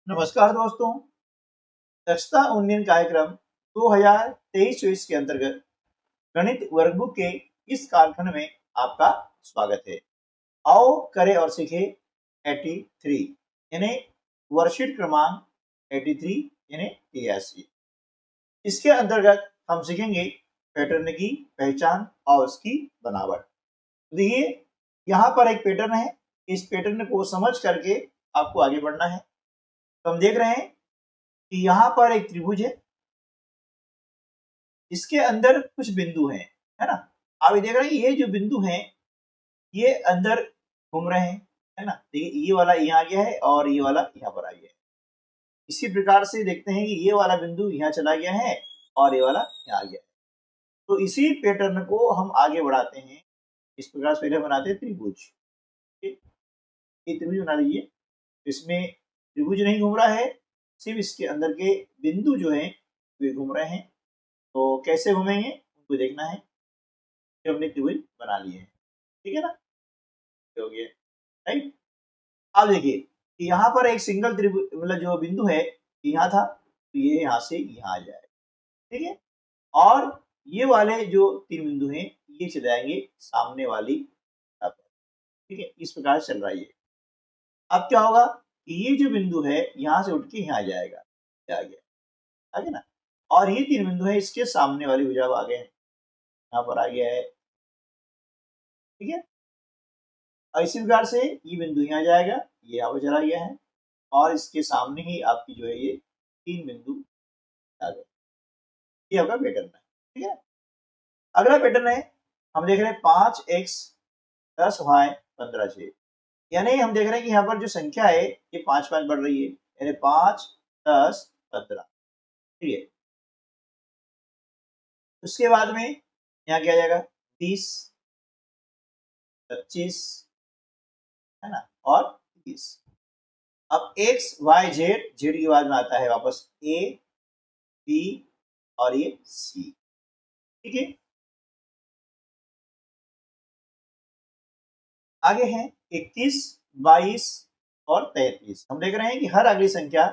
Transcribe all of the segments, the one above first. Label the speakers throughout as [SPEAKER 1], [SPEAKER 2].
[SPEAKER 1] नमस्कार दोस्तों। दक्षता उन्नयन कार्यक्रम 2023-24 के अंतर्गत गणित वर्कबुक के इस कालखंड में आपका स्वागत है। आओ करें और सीखें 83 यानी वर्कशीट क्रमांक 83 यानी 83। इसके अंतर्गत हम सीखेंगे पैटर्न की पहचान और उसकी बनावट। देखिए, यहाँ पर एक पैटर्न है, इस पैटर्न को समझ करके आपको आगे बढ़ना है। तो हम देख रहे हैं कि यहाँ पर एक त्रिभुज है, इसके अंदर कुछ बिंदु हैं, है ना। आप देख रहे हैं ये जो बिंदु हैं ये अंदर घूम रहे हैं, है ना। देखिए ये वाला यहाँ आ गया है और ये वाला यहाँ पर आ गया है। इसी प्रकार से देखते हैं कि ये वाला बिंदु यहाँ चला गया है और ये वाला यहाँ आ गया है। तो इसी पैटर्न को हम आगे बढ़ाते हैं। इस प्रकार से पहले बनाते हैं त्रिभुज। ये त्रिभुज बना लीजिए। इसमें त्रिभुज नहीं घूम रहा है, सिर्फ इसके अंदर के बिंदु जो है वे घूम रहे हैं। तो कैसे घूमेंगे उनको देखना है। फिर हमने त्रिभुज बना लिए हैं, ठीक है ना, हो गया राइट। अब देखिए कि यहाँ पर एक सिंगल त्रिभुज मतलब जो बिंदु है यहाँ था, तो ये यहाँ से यहाँ आ जाएगा, ठीक है। और ये वाले जो तीन बिंदु हैं ये चले जाएंगे सामने वाली रेखा पर, ठीक है। इस प्रकार से चल रहा है ये। अब क्या होगा कि ये जो बिंदु है यहाँ से उठ के यहाँ आ जाएगा, आ गया, आगे ना। और ये तीन बिंदु है इसके सामने वाली भुजा आ गए, यहाँ पर आ गया है, ठीक है। और इसी प्रकार से ये बिंदु यहाँ आ जाएगा, ये यहाँ पर चला गया है और इसके सामने ही आपकी जो है ये तीन बिंदु आ गए। ये आपका पैटर्न है, ठीक है। अगला पैटर्न है, हम देख रहे हैं 5x 10y 15 यानी हम देख रहे हैं कि यहाँ पर जो संख्या है ये 5 बढ़ रही है, यानी 5 10 15, ठीक है। उसके बाद में यहाँ क्या आ जाएगा 20 25, है ना, और 30। अब x y z, z के बाद में आता है वापस a b और ये c, ठीक है। आगे है 21 22 और 33। हम देख रहे हैं कि हर अगली संख्या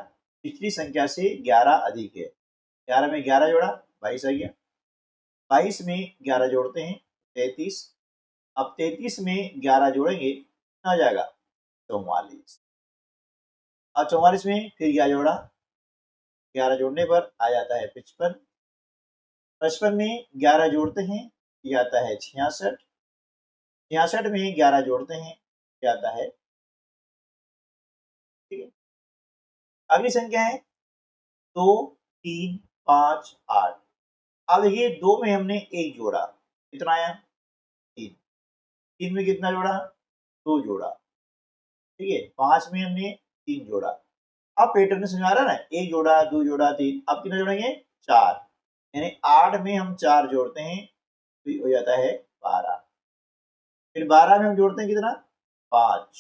[SPEAKER 1] पिछली संख्या से 11 अधिक है। 11 में 11 जोड़ा 22 आ गया, 22 में 11 जोड़ते हैं 33। अब 33 में 11 जोड़ेंगे कितना आ जाएगा 44। अब 44 में फिर 11 जोड़ा, 11 जोड़ने पर आ जाता है 55। 55 में 11 जोड़ते हैं ये आता है 66। 66 में 11 जोड़ते हैं ये आता है, ठीक है। अगली संख्या है 2 3 5 8। अब देखिए 2 में हमने 1 जोड़ा, कितना आया 3। 3 में कितना जोड़ा 2 जोड़ा, ठीक है। 5 में हमने 3 जोड़ा। अब पैटर्न समझ आ रहा है ना, 1 जोड़ा 2 जोड़ा 3, अब कितना जोड़ेंगे 4, यानी 8 में हम 4 जोड़ते हैं तो हो जाता है 12। फिर 12 में हम जोड़ते हैं कितना 5,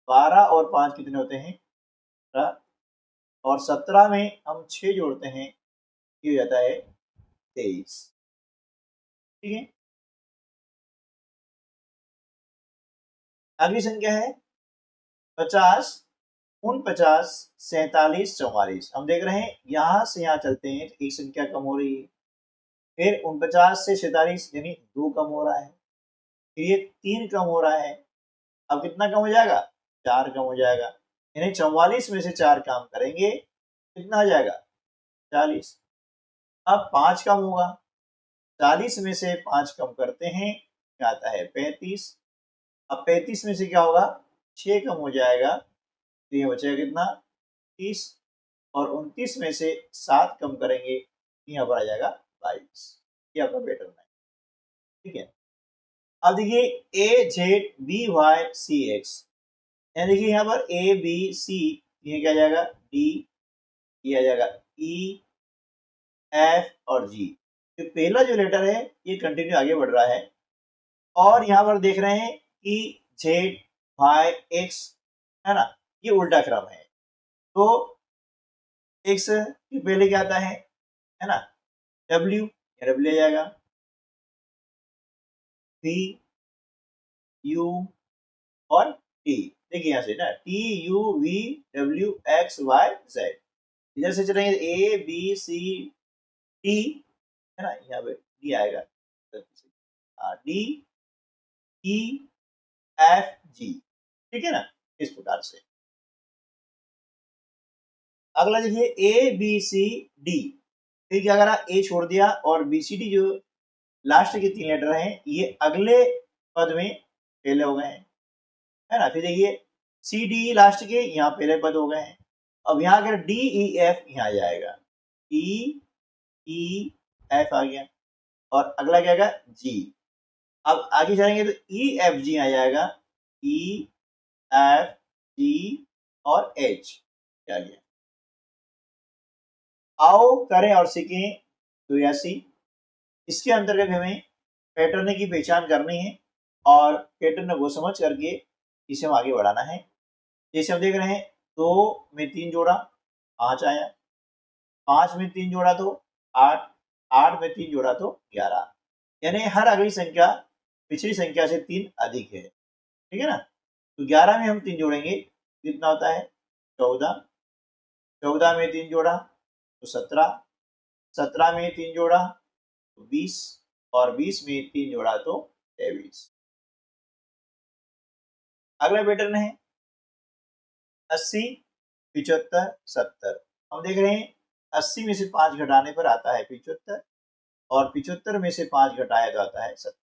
[SPEAKER 1] 12 और 5 कितने होते हैं 17। और 17 में हम 6 जोड़ते हैं ये हो जाता है 23, ठीक है। अगली संख्या है 50 49 47 44। हम देख रहे हैं यहाँ से यहाँ चलते हैं तो एक संख्या कम हो रही है, फिर 49 से 47 यानी 2 कम हो रहा है, फिर ये 3 कम हो रहा है। अब कितना कम हो जाएगा 4 कम हो जाएगा, यानी 44 में से 4 काम करेंगे कितना आ जाएगा 40। अब 5 कम होगा, 40 में से 5 कम करते हैं क्या आता है 35। अब 35 में से क्या होगा 6 कम हो जाएगा तो ये बचेगा कितना 30। और 29 में से 7 कम करेंगे यहाँ पर आ जाएगा 22। ये आपका पैटर्न है, ठीक है। अब देखिए A Z B Y C X, यानी देखिए यहाँ पर ए बी सी, ये क्या आ जाएगा डी, ये आ जाएगा ई एफ और जी। तो पहला जो लेटर है ये कंटिन्यू आगे बढ़ रहा है और यहाँ पर देख रहे हैं कि जेड वाई एक्स, है ना, ये उल्टा क्रम है। तो एक्स के पहले क्या आता है ना डब्ल्यू, डब्ल्यू आ जाएगा, पी यू और टी। देखिए यहाँ से ना TUVWXYZ, इधर से चलेंगे ABCD, है ना, यहाँ पे डी आएगा, DEFG, ठीक है ना, इस प्रकार से। अगला देखिए ABCD, फिर क्या करा, ए छोड़ दिया और BCD जो लास्ट के 3 लेटर हैं ये अगले पद में पहले हो गए हैं, है ना। फिर देखिए CD लास्ट के यहाँ पहले पद हो गए हैं। अब यहाँ अगर DEF यहाँ आ जाएगा, DEF आ गया, और अगला क्या आएगा G। अब आगे जाएंगे तो EFG आ जाएगा, EFG और H क्या गया। आओ करें और सीखें 82, इसके अंतर्गत हमें पैटर्न की पहचान करनी है और पैटर्न को समझ करके इसे हम आगे बढ़ाना है। जैसे हम देख रहे हैं 2 में 3 जोड़ा 5 आया, 5 में 3 जोड़ा तो 8, 8 में 3 जोड़ा तो 11, यानी हर अगली संख्या पिछली संख्या से 3 अधिक है, ठीक है ना। तो 11 में हम 3 जोड़ेंगे, कितना होता है 14, 14 में 3 जोड़ा तो 17, 17 में 3 जोड़ा तो 20, और 20 में 3 जोड़ा तो 23। अगला पैटर्न है 80, 75, 70। हम देख रहे हैं 80 में से 5 घटाने पर आता है 75, और 75 में से 5 घटाया तो आता है 70।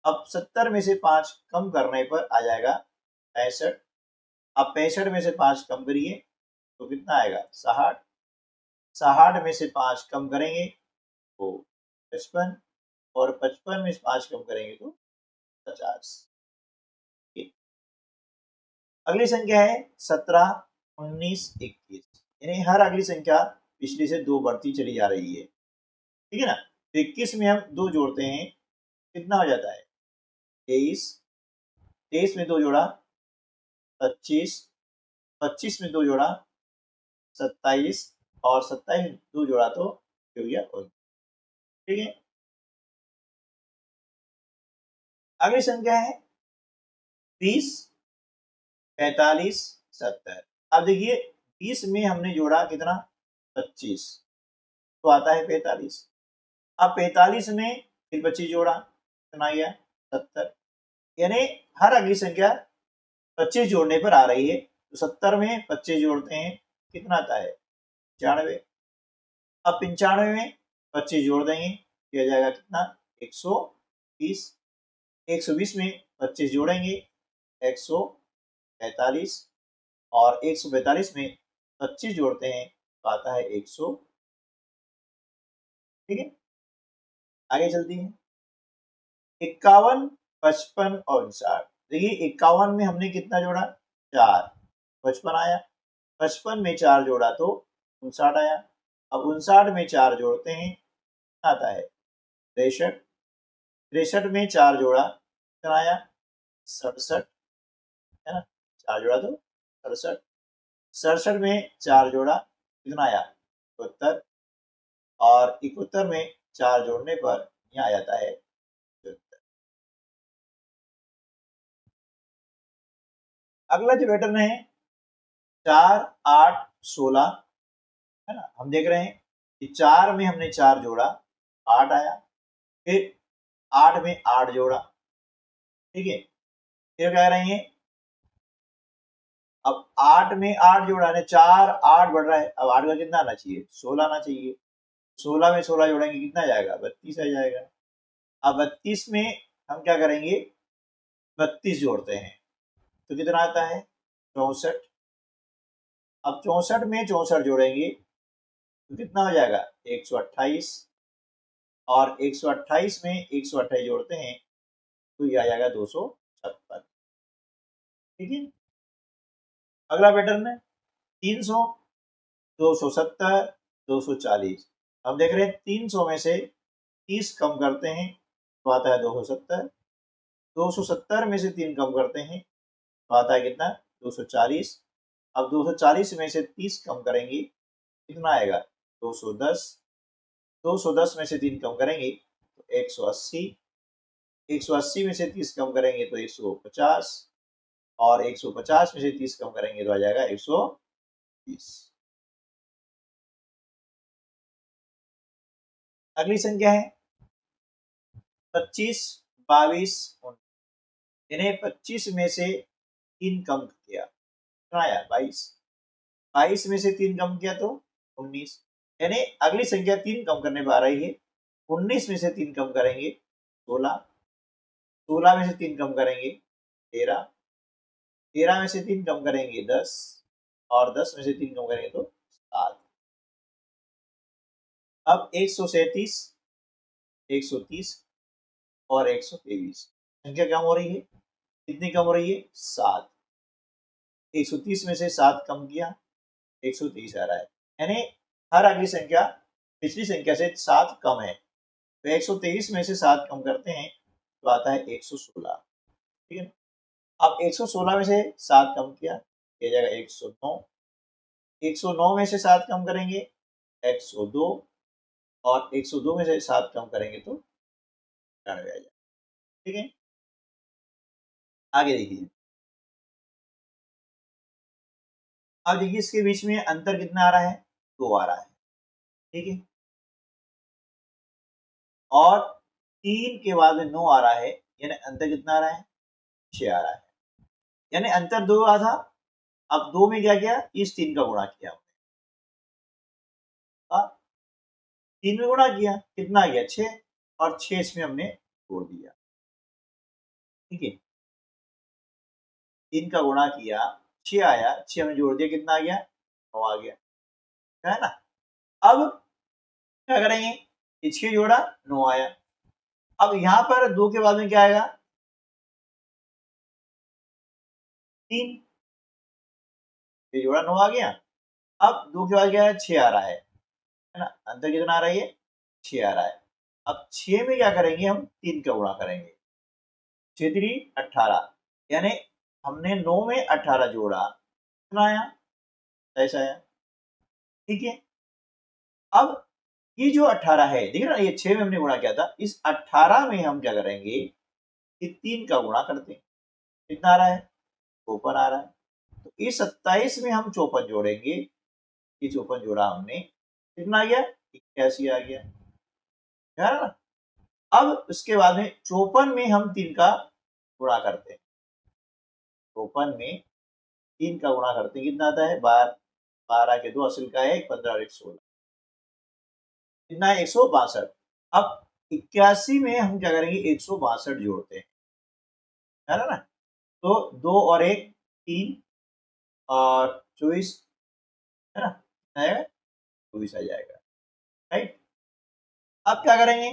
[SPEAKER 1] अब 70 में से 5 कम करने पर आ जाएगा 65। अब 65 में से 5 कम करिए तो कितना आएगा 60, 60 में से 5 कम करेंगे तो 55, और 55 में से 5 कम करेंगे तो 50। अगली संख्या है 17, 19, 21, यानी हर अगली संख्या पिछली से 2 बढ़ती चली जा रही है, ठीक है ना। तो 21 में हम 2 जोड़ते हैं, कितना हो जाता है 23, 23 में 2 जोड़ा 25, 25 में 2 जोड़ा 27, और 27 में 2 जोड़ा तो हो गया 19, ठीक है। अगली संख्या है 30, 45, 70। अब देखिए 20 में हमने जोड़ा कितना 25, तो आता है 45। अब 45 में फिर 25 जोड़ा, कितना गया 70, यानी हर अगली संख्या 25 जोड़ने पर आ रही है। तो 70 में 25 जोड़ते हैं, कितना आता है 95। अब 95 में 25 जोड़ देंगे, किया जाएगा कितना 120, 120 में 25 जोड़ेंगे 145, और 145 में 25 जोड़ते हैं तो आता है 100, ठीक है। आगे चलती है 51, 55 और 59। देखिए 51 में हमने कितना जोड़ा 4, 55 आया, 55 में 4 जोड़ा तो 59 आया। अब 59 में 4 जोड़ते हैं, आता है 63, 63 में 4 जोड़ा कितना आया 67, है ना, 4 जोड़ा तो 67, 67 में 4 जोड़ा कितना आया 71, और 71 में 4 जोड़ने पर यहाँ आ जाता है 74। अगला जो पैटर्न है 4, 8, 16, है ना। हम देख रहे हैं कि 4 में हमने 4 जोड़ा 8 आया, फिर 8 में 8 जोड़ा, ठीक है। फिर क्या करेंगे, अब 8 में 8 जोड़ा है, 4 8 बढ़ रहा है, अब 8 का कितना आना चाहिए 16 आना चाहिए। 16 में 16 जोड़ेंगे कितना जाएगा 32 आ जाएगा। अब 32 में हम क्या करेंगे 32 जोड़ते हैं तो कितना आता है 64। अब 64 में 64 जोड़ेंगे तो कितना हो जाएगा 128, और 128 में 128 जोड़ते हैं तो ये आ जाएगा 256, ठीक है। अगला पैटर्न है 300, 270, 240। हम देख रहे हैं 300 में से 30 कम करते हैं तो आता है 270, 270 में से 3 कम करते हैं तो आता है कितना 240। अब 240 में से 30 कम करेंगे कितना आएगा 210, 210 में से 3 कम करेंगे तो 180, 180 में से 30 कम करेंगे तो 150, और 150 में से 30 कम करेंगे तो आ जाएगा 130। अगली संख्या है 25, 22, 19। इन्हें 25 में से 3 कम किया, कितना आया 22। 22 में से 3 कम किया तो 19। यानी अगली संख्या 3 कम करने पर आ रही है। 19 में से 3 कम करेंगे 16, 16 में से 3 कम करेंगे 13, 13 में से 3 कम करेंगे 10, और 10 में से 3 कम करेंगे तो 7। अब 137, 130 और 123 संख्या कम हो रही है। कितनी कम हो रही है? 7। 130 में से 7 कम किया, 123 आ रहा है। यानी हर अगली संख्या पिछली संख्या से 7 कम है। तो 123 में से 7 कम करते हैं तो आता है 116। ठीक है, अब 116 में से 7 कम किया, ये जाएगा 109। 109 में से 7 कम करेंगे 102, और 102 में से 7 कम करेंगे तो 90 आ जाएगा। ठीक है, आगे देखिए। अब देखिए इसके बीच में अंतर कितना आ रहा है? 2 आ रहा है। ठीक है, और 3 के बाद में 9 आ रहा है, यानी अंतर कितना आ रहा है? 6 आ रहा है। यानी अंतर 2 आ था, अब 2 में क्या किया? इस 3 का गुणा किया, 3 में गुणा किया, कितना आ गया? 6, और 6 इसमें हमने जोड़ दिया। ठीक है, 3 का गुणा किया, 6 आया, 6 हमने जोड़ दिया, कितना आ गया? 9 आ गया, है ना। अब क्या करेंगे? 6 जोड़ा 9 आया। अब यहां पर 2 के बाद में क्या आएगा? 3, ये जोड़ा 9 आ गया। अब 2 के बाद क्या है? 6 आ रहा है ना। अंतर कितना आ रही है? 6 आ रहा है। अब 6 में क्या करेंगे? हम 3 का गुणा करेंगे, 6 3 18, यानी हमने 9 में 18 जोड़ा, कितना आया? 23 आया। ठीक है, अब ये जो 18 है, देखिए ना, ये 6 में हमने गुणा किया था, इस 18 में हम क्या करेंगे कि 3 का गुणा करते हैं। कितना आ रहा है? 54 आ रहा है। तो इस 27 में हम 54 जोड़ेंगे, ये 54 जोड़ा हमने, कितना आ गया? 81 आ गया, है ना। अब उसके बाद में 54 में हम 3 का गुणा करते हैं, 54 में 3 का गुणा करते हैं, कितना आता है? 12, 12 के 2 हासिल का है 15 और 1 16, कितना है? 162। अब 81 में हम क्या करेंगे? 162 जोड़ते हैं, है ना। तो 2 और 1 3, और 24, है ना, आएगा 24 आ जाएगा, राइट। अब क्या करेंगे?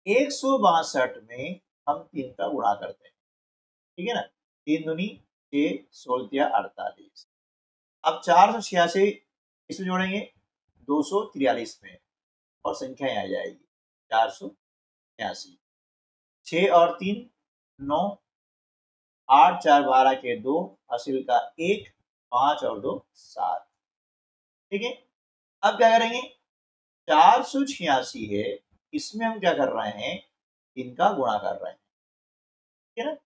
[SPEAKER 1] 162 में हम 3 का गुणा करते हैं, ठीक है ना। 3 दूनी 6, 16 48। अब 486 इसमें जोड़ेंगे 243 में, और संख्या यहाँ आ जाएगी 486। 6 और 3 9, 8 4 12 के 2 हासिल का 1, 5 और 2 7। ठीक है, अब क्या करेंगे? 486 है, इसमें हम क्या कर रहे हैं? इनका गुणा कर रहे हैं, ठीक है ना।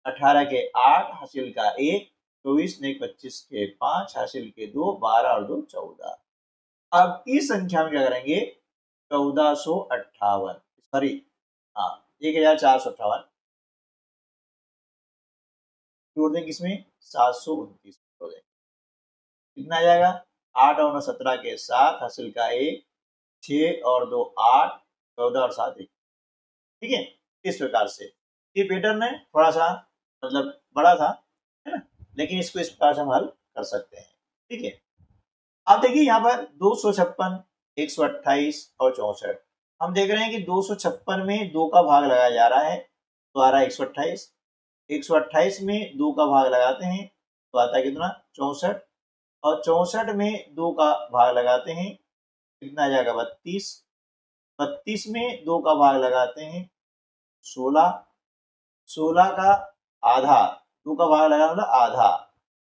[SPEAKER 1] 18 के 8 हासिल का 1, 24 ने 25 के 5 हासिल के 2, 12 और 2 14। अब इस संख्या में क्या करेंगे? 1458, सॉरी, हाँ, 1458 जोड़ देंगे, किसमें? 729 जोड़ देंगे, कितना आ जाएगा? 8 और 9 17 के 7 हासिल का 1, 6 और 2 8, 14 और 7 1। ठीक है, इस प्रकार से ये पैटर्न है, थोड़ा सा मतलब बड़ा था, है ना, लेकिन इसको इस प्रकार से हम हल कर सकते हैं। ठीक है, अब देखिए यहाँ पर 256, 128 और 64। हम देख रहे हैं कि 256 में 2 का भाग लगाया जा रहा है, तो आ रहा है 128। 128 में 2 का भाग लगाते हैं तो आता है कितना? 64, और 64 में 2 का भाग लगाते हैं, कितना आ जाएगा? 32। 32 में 2 का भाग लगाते हैं 16, 16 का आधा, 2 का भाग लगाना मतलब आधा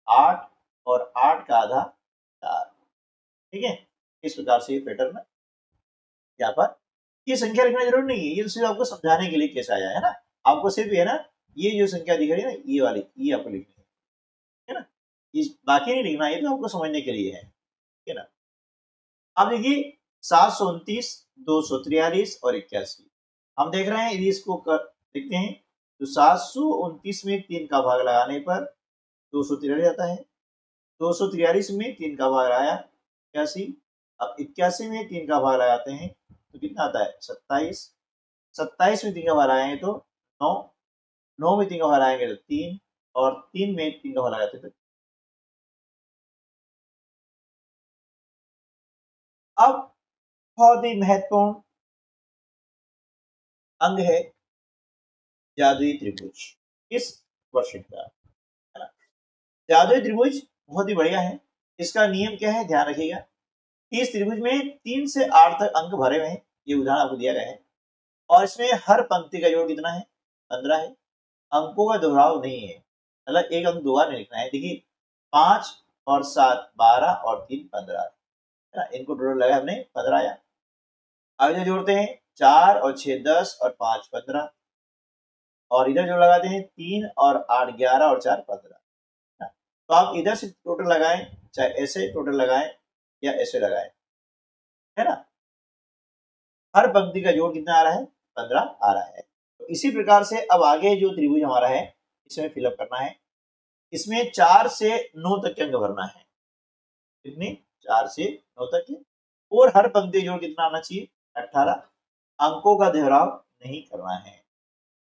[SPEAKER 1] 8, और 8 का आधा 4। ठीक है, इस प्रकार से ये पैटर्न यहाँ पर, ये संख्या लिखना जरूर नहीं है, ये तो सिर्फ आपको समझाने के लिए कैसे आया है ना। आपको सिर्फ ये ना, ये जो संख्या दिख रही है ना, ये वाली, ये आपको लिखनी है ना, इस बाकी नहीं लिखना, ये तो आपको समझने के लिए है, ठीक है ना। अब देखिए 729, 243 और 81 हम देख रहे हैं, यदि इसको देखते हैं तो 729 में 3 का भाग लगाने पर 243 आता है, 243 में 3 का भाग लगाया 81, अब 81 में 3 का भाग लगाते हैं तो कितना आता है 27, 27 में 3 का भाग लगाएंगे तो 9, 9 में 3 का भाग लगाएंगे तो 3, और 3 में 3 का भाग लगाते तो अब बहुत ही महत्वपूर्ण अंग है जादुई त्रिभुज इस क्वेश्चन का, है ना। जादुई त्रिभुज बहुत ही बढ़िया है। इसका नियम क्या है, ध्यान रखिएगा। इस त्रिभुज में 3 से 8 तक अंक भरे हुए हैं, ये उदाहरण आपको दिया गया है, और इसमें हर पंक्ति का जोड़ कितना है, 15 है। अंकों का दोहराव नहीं है, मतलब एक अंक दो बार नहीं लिखना है। देखिए 5 और 7 12 और 3 15, है ना, इनको टोटल लगाया हमने 15 आया। अब इधर जोड़ते हैं 4 और 6 10 और 5 15, और इधर जो लगाते हैं 3 और 8 11 और 4 15। तो आप इधर से टोटल लगाएं, चाहे ऐसे टोटल लगाएं या ऐसे लगाएं, है ना, हर पंक्ति का जोड़ कितना आ रहा है, 15 आ रहा है। तो इसी प्रकार से अब आगे जो त्रिभुज हमारा है इसमें फिलअप करना है। इसमें 4 से 9 तक के अंक भरना है, कितने, 4 से 9 तक के, और हर पंक्ति जोड़ कितना आना चाहिए, 18। अंकों का दोहराव नहीं करना है।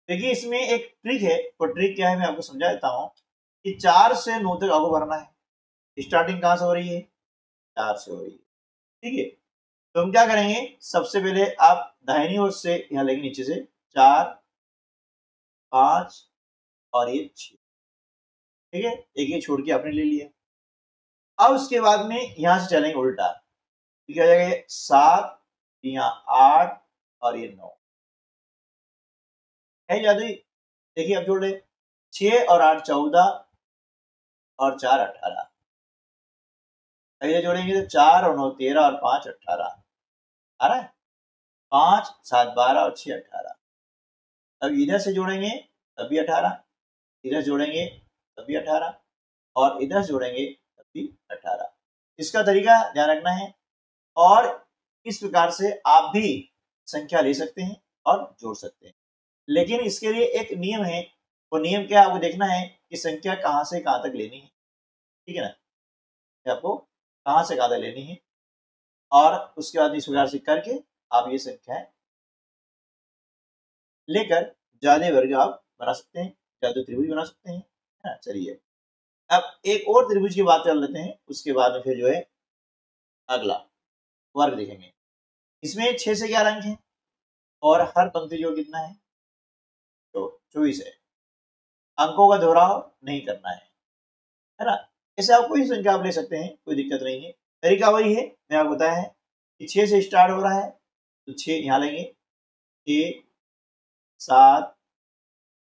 [SPEAKER 1] देखिए इसमें एक ट्रिक है, वो ट्रिक क्या है मैं आपको समझा देता हूँ कि 4 से 9 तक आपको भरना है। स्टार्टिंग कहाँ से हो रही है, 4 से हो रही है, ठीक है। तो हम क्या करेंगे, सबसे पहले आप दाहिनी ओर से यहाँ लेंगे नीचे से 4 5 और ये 6, ठीक है, एक ये छोड़ के आपने ले लिया। अब उसके बाद में यहाँ से चलेंगे उल्टा, क्या हो जाएगा, 7 यहाँ 8 और ये 9 है जादुई। देखिए अब जोड़ ले, 6 और 8 14 और 4 18, ये जोड़ेंगे तो 4 और 9 13 और 5 18 आ रहा है, 5 7 12 और 6 18। अब इधर से जोड़ेंगे तब भी 18, इधर जोड़ेंगे तब भी 18, और इधर जोड़ेंगे तब भी 18। इसका तरीका ध्यान रखना है, और इस प्रकार से आप भी संख्या ले सकते हैं और जोड़ सकते हैं। लेकिन इसके लिए एक नियम है, वो नियम क्या है आपको देखना है कि संख्या कहाँ से कहाँ तक लेनी है, ठीक है ना, आपको कहाँ से कहाँ तक लेनी है, और उसके बाद इस प्रकार से करके आप ये संख्याएं लेकर जादुई वर्ग आप बना सकते हैं, जादुई त्रिभुज बना सकते हैं, है ना। चलिए अब एक और त्रिभुज की बात कर लेते हैं, उसके बाद में फिर जो है अगला वर्ग देखेंगे। इसमें 6 से 11 अंक हैं, और हर पंक्ति जो कितना है, तो 24 है। अंकों का दोहराव नहीं करना है ना। ऐसे आप कोई संख्या आप ले सकते हैं, कोई दिक्कत नहीं है। तरीका वही है, मैं आपको बताया है कि 6 से स्टार्ट हो रहा है तो 6 यहाँ लेंगे, 6 7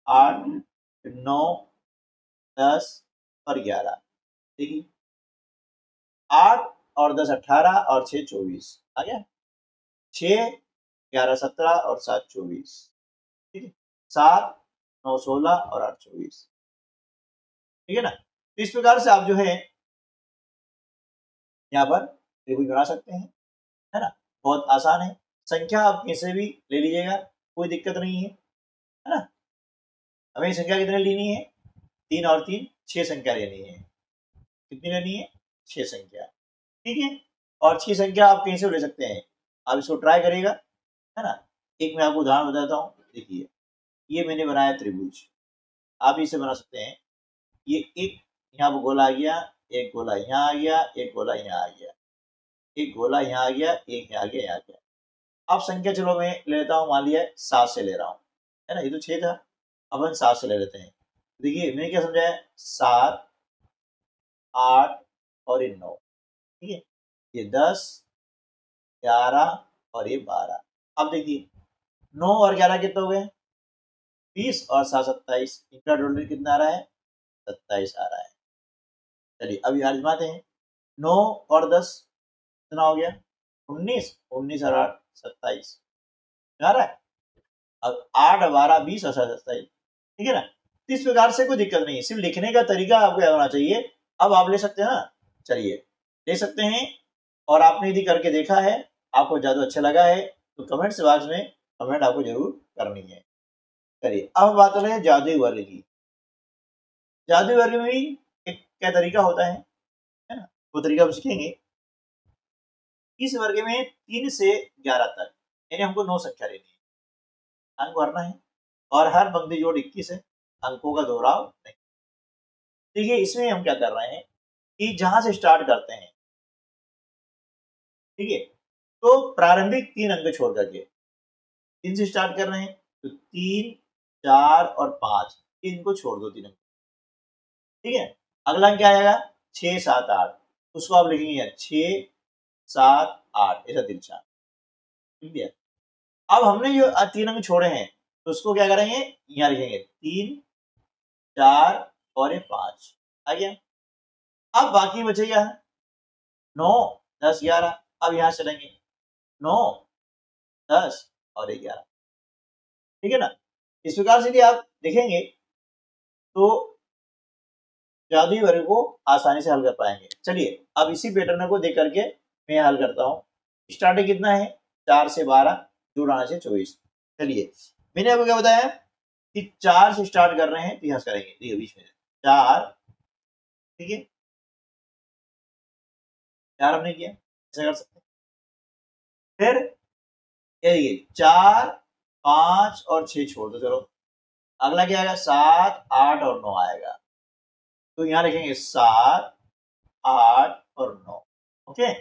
[SPEAKER 1] 8 9 10 और 11, देखिए 8 और 10 18 और 6 24 आ गया, 6 11 17 और 7 24, ठीक है, 7 9 16 और 8 24, ठीक है ना। तो इस प्रकार से आप जो है यहाँ पर त्रिभुज बना सकते हैं, है ना। बहुत आसान है, संख्या आप कैसे भी ले लीजिएगा, कोई दिक्कत नहीं है ना। हमें संख्या कितनी लेनी है, 3 और 3 6 संख्या लेनी है, कितनी लेनी है, 6 संख्या, ठीक है। और 6 संख्या आप कहीं से ले सकते हैं, आप इसको ट्राई करिएगा, है ना। एक मैं आपको उदाहरण बताता हूँ, देखिए ये मैंने बनाया त्रिभुज, आप इसे बना सकते हैं। ये एक यहाँ पर गोला आ गया, एक गोला यहाँ आ गया, एक गोला यहाँ आ गया, एक गोला यहाँ आ गया, एक यहाँ आ गया, यहाँ आ गया। अब संख्या चलो मैं ले लेता हूँ, मान लिया 7 से ले रहा हूँ, है ना, ये तो 6 था, अब हम 7 से ले लेते हैं। देखिए मैंने क्या समझाया, 7 8 और ये 9, ठीक है, ये 10 11 और ये 12। अब देखिए 9 और 11 कितने हो गए, 20 और 7 27, इनका टोटल कितना आ रहा है, 27 आ रहा है। चलिए अब यहाँ आजमाते हैं, 9 और 10 कितना हो गया, 19, 19 और 8 27 आ रहा है। अब 8 12 20 और 27, ठीक है ना। तो इस प्रकार से कोई दिक्कत नहीं है, सिर्फ लिखने का तरीका आपको याद होना चाहिए। अब आप ले सकते हैं ना, चलिए ले सकते हैं। और आपने यदि करके देखा है, आपको जादू अच्छा लगा है, तो कमेंट्स बॉक्स में कमेंट आपको जरूर करनी है। चलिए अब बात कर रहे हैं जादुई वर्ग की। जादुई वर्ग में भी एक क्या तरीका होता है ना, वो तरीका हम सीखेंगे। इस वर्ग में 3 से 11 तक, यानी हमको 9 संख्या लेनी है, अंक भरना है, और हर पंक्ति जोड़ 21 है, अंकों का दोहराव नहीं। देखिए इसमें हम क्या कर रहे हैं कि जहां से स्टार्ट करते हैं, ठीक है, तो प्रारंभिक 3 अंक छोड़ करके 3 से स्टार्ट कर रहे हैं, तो 3, 4 और 5 इनको छोड़ दो 3 अंक, ठीक है। अगला क्या आएगा 6, 7, 8, उसको आप लिखेंगे 6, 7, 8 ऐसा तिरछा, ठीक है। अब हमने जो 3 अंक छोड़े हैं, तो उसको क्या करेंगे, यहाँ लिखेंगे 3, 4 और ये 5 आ गया। अब बाकी बचेगा 9, 10, 11, अब यहाँ चलेंगे 9, 10 और 11, ठीक है ना। इस प्रकार से यदि आप देखेंगे तो जादुई वर्ग को आसानी से हल कर पाएंगे। चलिए अब इसी पैटर्न को देख करके मैं हल करता हूँ। स्टार्टिंग कितना है, 4 से 12, जोड़ाना से 24। चलिए मैंने आपको क्या बताया कि 4 से स्टार्ट कर रहे हैं, तो यहाँ करेंगे, देखिए बीच में 4, ठीक है, 4 हमने किया, ऐसा कर सकते हैं। फिर ये देखिए 4, 5 और 6 छोड़ दो, चलो अगला क्या आएगा 7, 8 और 9 आएगा, तो यहाँ लिखेंगे 7, 8 और 9, ओके।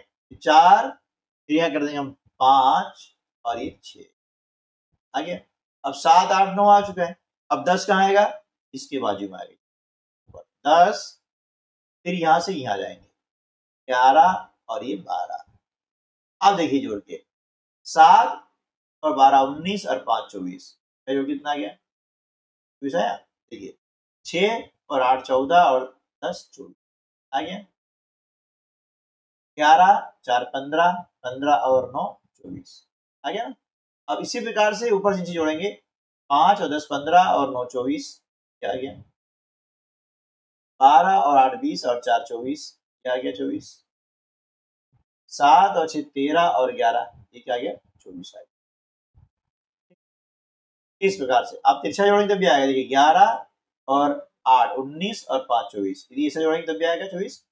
[SPEAKER 1] 4 फिर यहाँ कर देंगे हम 5 और ये 6 आ गया। अब 7, 8, 9 आ चुका है। अब 10 कहाँ आएगा, इसके बाजू में आएगा 10, फिर यहां से यहां जाएंगे 11 और ये 12। अब देखिए जोड़ के 7 और 12 19 और 5 24, जोड़ कितना आ गया 24 आया। देखिए 6 और 8 14 और 10 24 आ गया। 11, 4 15, 15 और 9 24 आ गया ना। अब इसी प्रकार से ऊपर से नीचे जोड़ेंगे, 5 और 10 15 और 9 24 क्या आ गया, 12 और 8 20 और 4 24 क्या आ गया 24, 7 और 6 13 और 11 ये क्या आ गया 24 आ गया। इस प्रकार से आप तिरछा जोड़ेंगे तब भी आएगा, देखिए 11 और 8 19 और 5 24, यदि ऐसा जोड़ेंगे तब भी आएगा 24।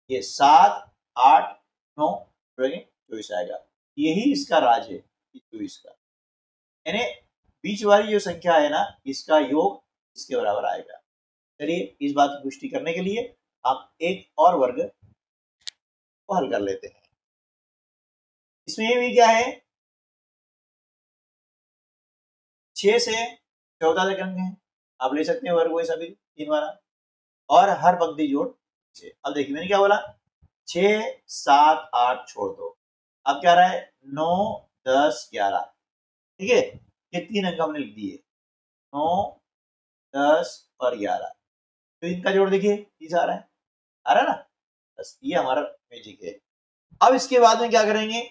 [SPEAKER 1] ये 7 8 9 जोड़ेंगे 24 आएगा। यही इसका राज है 24 का, यानी बीच वाली जो संख्या है ना, इसका योग इसके बराबर आएगा। चलिए इस बात की पुष्टि करने के लिए आप एक और वर्ग को हल कर लेते हैं। इसमें भी क्या है, 6 से 14 तक अंक है, आप ले सकते हैं वर्ग वैसा भी 3 वाला, और हर पंक्ति जोड़ 6। अब देखिए मैंने क्या बोला, 6 7 8 छोड़ दो, अब क्या रहा है 9 10 11, ठीक है, ये 3 अंक हमने लिख दिए 9 10 और 11, तो इनका जोड़ देखिए 30 आ रहा है ना, बस ये हमारा मैजिक है। अब इसके बाद में क्या करेंगे,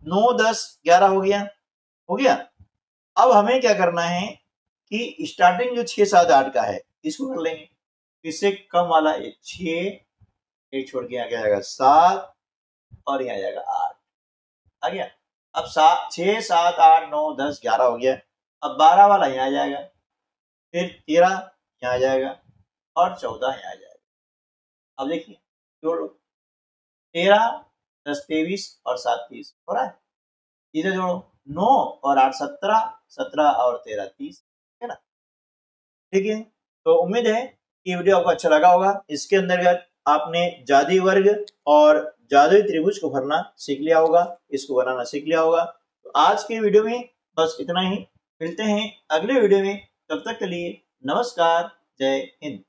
[SPEAKER 1] 9 10 11 हो गया। अब हमें क्या करना है कि स्टार्टिंग जो 6 7 8 का है इसको कर लेंगे, इससे कम वाला 6, एक छोड़ के यहाँ क्या जाएगा 7 और यहाँ जाएगा 8 आ गया। अब 6 7 8 9 10 11 हो गया। अब 12 वाला यहाँ जाएगा, फिर 13 यहाँ जाएगा और 14 यहाँ जाएगा। अब देखिए जोड़ लो, 13 10 23 और 7 30 हो रहा है, इधर जोड़ो 9 और 8 17, 17 और 13 30, है ना। ठीक है, तो उम्मीद है कि वीडियो आपको अच्छा लगा होगा। इसके अंतर्गत आपने जादुई वर्ग और जादुई त्रिभुज को भरना सीख लिया होगा, इसको बनाना सीख लिया होगा। तो आज के वीडियो में बस इतना ही, मिलते हैं अगले वीडियो में, तब तक के लिए नमस्कार, जय हिंद।